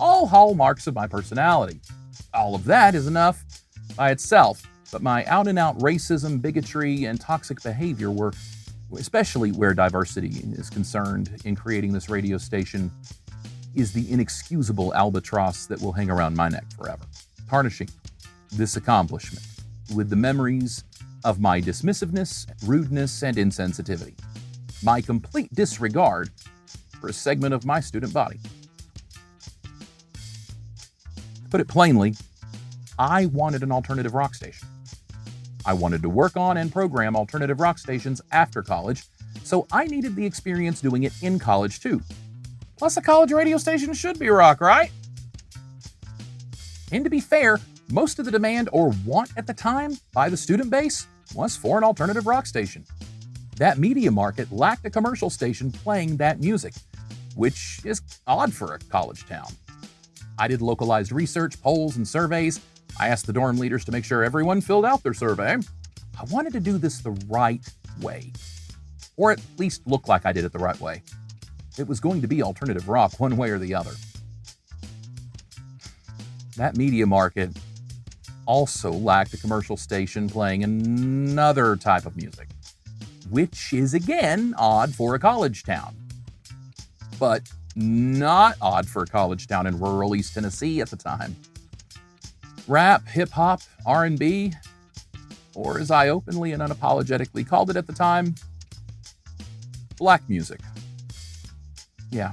All hallmarks of my personality. All of that is enough by itself, but my out-and-out racism, bigotry, and toxic behavior were, especially where diversity is concerned in creating this radio station, is the inexcusable albatross that will hang around my neck forever, tarnishing this accomplishment with the memories of my dismissiveness, rudeness, and insensitivity, my complete disregard for a segment of my student body. To put it plainly, I wanted an alternative rock station. I wanted to work on and program alternative rock stations after college, so I needed the experience doing it in college too. Plus, a college radio station should be rock, right? And to be fair, most of the demand or want at the time by the student base was for an alternative rock station. That media market lacked a commercial station playing that music, which is odd for a college town. I did localized research, polls, and surveys. I asked the dorm leaders to make sure everyone filled out their survey. I wanted to do this the right way, or at least look like I did it the right way. It was going to be alternative rock one way or the other. That media market also lacked a commercial station playing another type of music, which is again odd for a college town, but not odd for a college town in rural East Tennessee at the time. Rap, hip-hop, R&B, or as I openly and unapologetically called it at the time, black music. Yeah.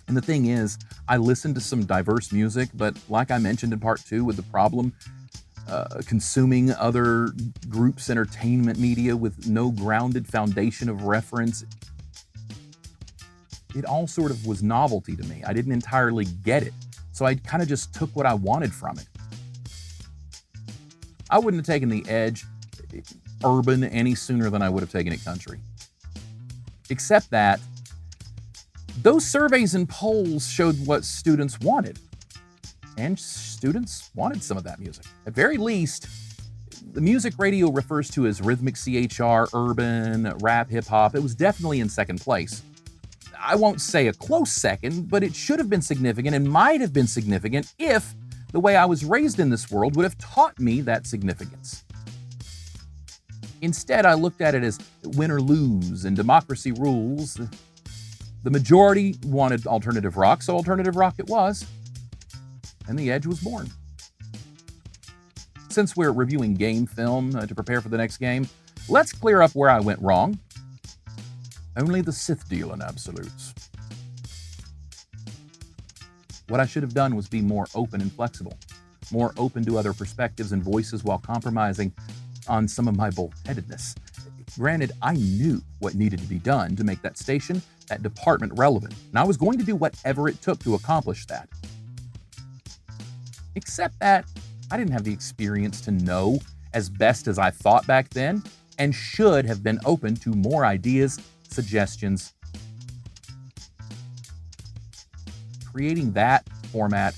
And the thing is, I listened to some diverse music, but like I mentioned in part 2 with the problem, consuming other groups' entertainment media with no grounded foundation of reference, it all sort of was novelty to me. I didn't entirely get it, so I kind of just took what I wanted from it. I wouldn't have taken the edge urban any sooner than I would have taken it country. Except that those surveys and polls showed what students wanted. And students wanted some of that music. At very least, the music radio refers to as rhythmic CHR, urban, rap, hip-hop. It was definitely in second place. I won't say a close second, but it should have been significant and might have been significant if the way I was raised in this world would have taught me that significance. Instead, I looked at it as win or lose and democracy rules. The majority wanted alternative rock, so alternative rock it was. And the edge was born. Since we're reviewing game film to prepare for the next game, let's clear up where I went wrong. Only the Sith deal in absolutes. What I should have done was be more open and flexible, more open to other perspectives and voices while compromising on some of my bullheadedness. Granted, I knew what needed to be done to make that station, that department relevant, and I was going to do whatever it took to accomplish that. Except that I didn't have the experience to know as best as I thought back then, and should have been open to more ideas, suggestions. Creating that format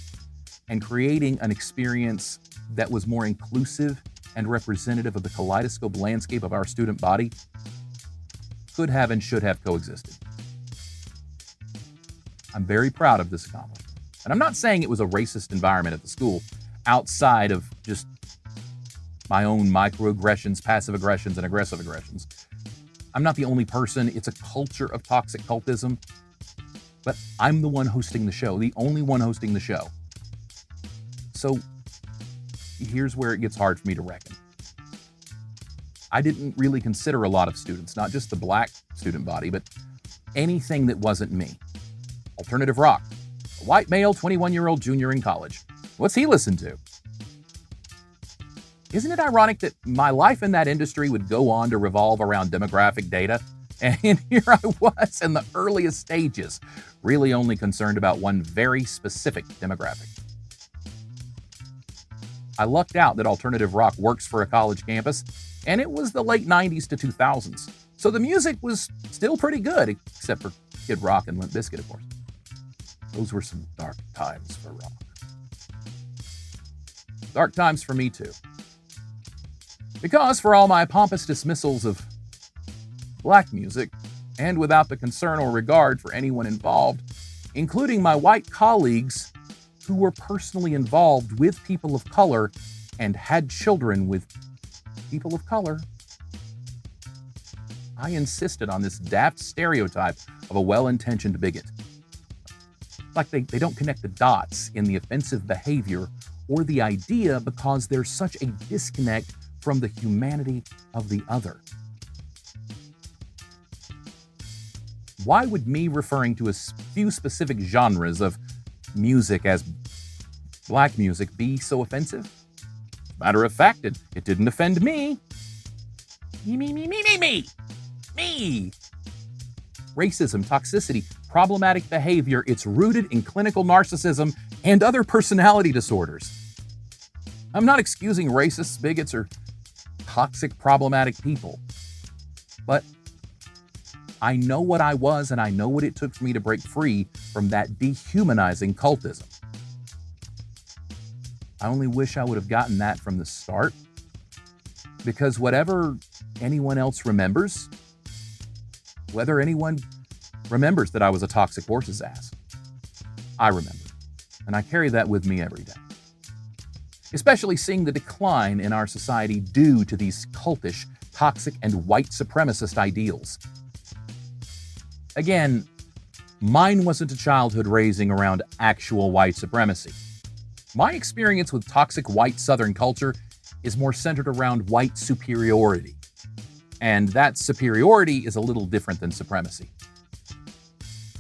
and creating an experience that was more inclusive and representative of the kaleidoscope landscape of our student body could have and should have coexisted. I'm very proud of this accomplishment. And I'm not saying it was a racist environment at the school outside of just my own microaggressions, passive aggressions, and aggressive aggressions. I'm not the only person. It's a culture of toxic cultism. But I'm the one hosting the show, the only one hosting the show. So here's where it gets hard for me to reckon. I didn't really consider a lot of students, not just the black student body, but anything that wasn't me. Alternative rock, a white male, 21-year-old junior in college. What's he listen to? Isn't it ironic that my life in that industry would go on to revolve around demographic data? And here I was in the earliest stages, really only concerned about one very specific demographic. I lucked out that alternative rock works for a college campus, and it was the late 90s to 2000s. So the music was still pretty good, except for Kid Rock and Limp Bizkit, of course. Those were some dark times for rock. Dark times for me, too. Because for all my pompous dismissals of black music, and without the concern or regard for anyone involved, including my white colleagues who were personally involved with people of color and had children with people of color, I insisted on this daft stereotype of a well-intentioned bigot. Like they don't connect the dots in the offensive behavior or the idea because there's such a disconnect from the humanity of the other. Why would me referring to a few specific genres of music as black music be so offensive? Matter of fact, it didn't offend me. Me. Racism, toxicity, problematic behavior, it's rooted in clinical narcissism and other personality disorders. I'm not excusing racists, bigots, or toxic, problematic people, but I know what I was and I know what it took for me to break free from that dehumanizing cultism. I only wish I would have gotten that from the start, because whatever anyone else remembers, whether anyone remembers that I was a toxic horse's ass, I remember, and I carry that with me every day. Especially seeing the decline in our society due to these cultish, toxic, and white supremacist ideals. Again, mine wasn't a childhood raising around actual white supremacy. My experience with toxic white Southern culture is more centered around white superiority. And that superiority is a little different than supremacy.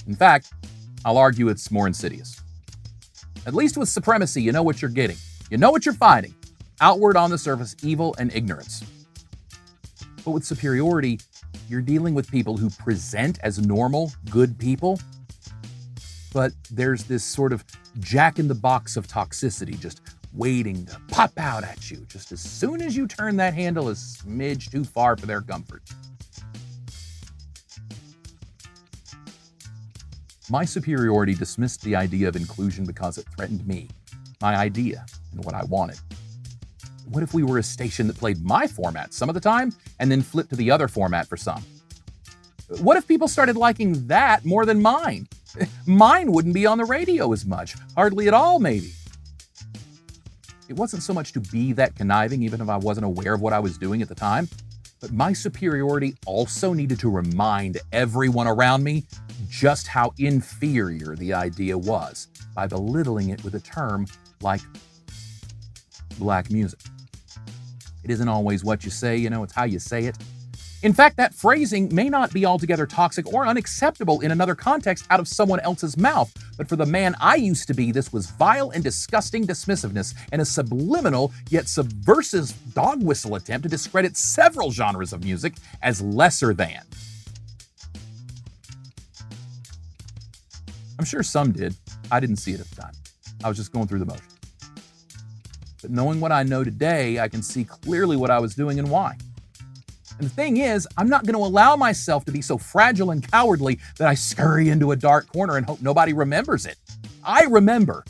In fact, I'll argue it's more insidious. At least with supremacy, you know what you're getting. You know what you're fighting. Outward on the surface, evil and ignorance. But with superiority, you're dealing with people who present as normal, good people, but there's this sort of jack-in-the-box of toxicity just waiting to pop out at you just as soon as you turn that handle a smidge too far for their comfort. My superiority dismissed the idea of inclusion because it threatened me, my idea, and what I wanted. What if we were a station that played my format some of the time and then flipped to the other format for some? What if people started liking that more than mine? Mine wouldn't be on the radio as much, hardly at all, maybe. It wasn't so much to be that conniving, even if I wasn't aware of what I was doing at the time, but my superiority also needed to remind everyone around me just how inferior the idea was by belittling it with a term like black music. It isn't always what you say, it's how you say it. In fact, that phrasing may not be altogether toxic or unacceptable in another context out of someone else's mouth, but for the man I used to be, this was vile and disgusting dismissiveness and a subliminal yet subversive dog whistle attempt to discredit several genres of music as lesser than. I'm sure some did. I didn't see it at the time. I was just going through the motions. But knowing what I know today, I can see clearly what I was doing and why. And the thing is, I'm not going to allow myself to be so fragile and cowardly that I scurry into a dark corner and hope nobody remembers it. I remember.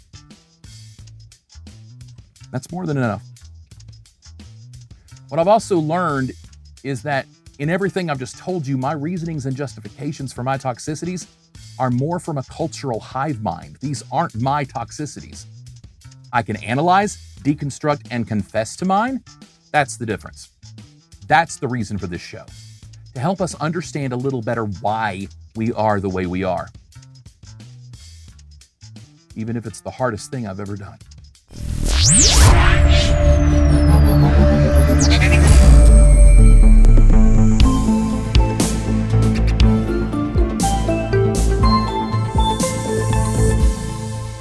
That's more than enough. What I've also learned is that in everything I've just told you, my reasonings and justifications for my toxicities are more from a cultural hive mind. These aren't my toxicities. I can analyze, deconstruct, and confess to mine. That's the difference. That's the reason for this show, to help us understand a little better why we are the way we are, even if it's the hardest thing I've ever done.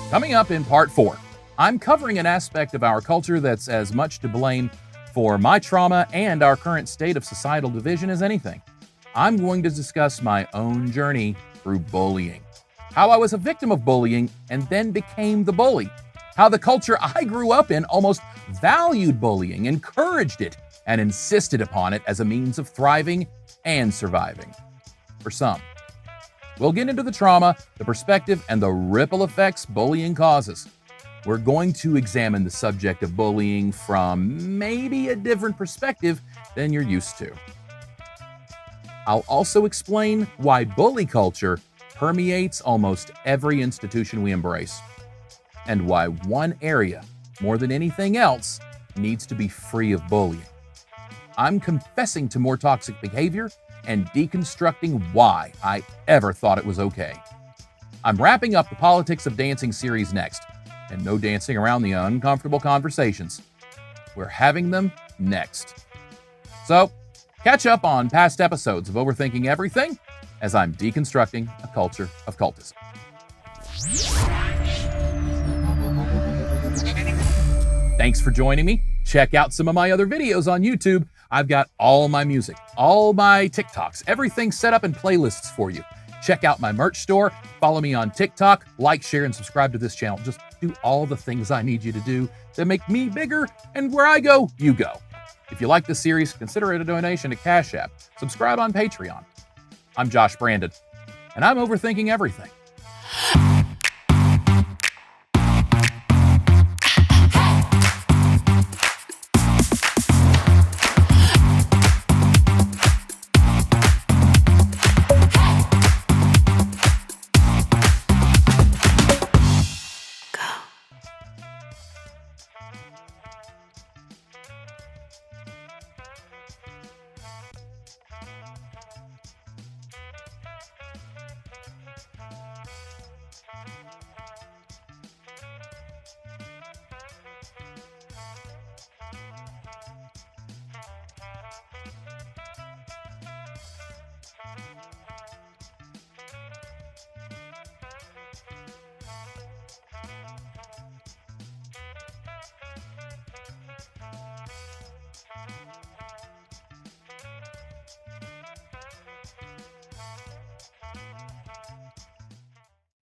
Coming up in part 4, I'm covering an aspect of our culture that's as much to blame for my trauma and our current state of societal division as anything. I'm going to discuss my own journey through bullying, how I was a victim of bullying and then became the bully, how the culture I grew up in almost valued bullying, encouraged it, and insisted upon it as a means of thriving and surviving. For some. We'll get into the trauma, the perspective, and the ripple effects bullying causes. We're going to examine the subject of bullying from maybe a different perspective than you're used to. I'll also explain why bully culture permeates almost every institution we embrace, and why one area, more than anything else, needs to be free of bullying. I'm confessing to more toxic behavior and deconstructing why I ever thought it was okay. I'm wrapping up the Politics of Dancing series next. And no dancing around the uncomfortable conversations. We're having them next. So, catch up on past episodes of Overthinking Everything as I'm deconstructing a culture of cultism. Thanks for joining me. Check out some of my other videos on YouTube. I've got all my music, all my TikToks, everything set up in playlists for you. Check out my merch store, follow me on TikTok, like, share, and subscribe to this channel. Just do all the things I need you to do that make me bigger, and where I go, you go. If you like this series, consider it a donation to Cash App. Subscribe on Patreon. I'm Josh Brandon, and I'm overthinking everything.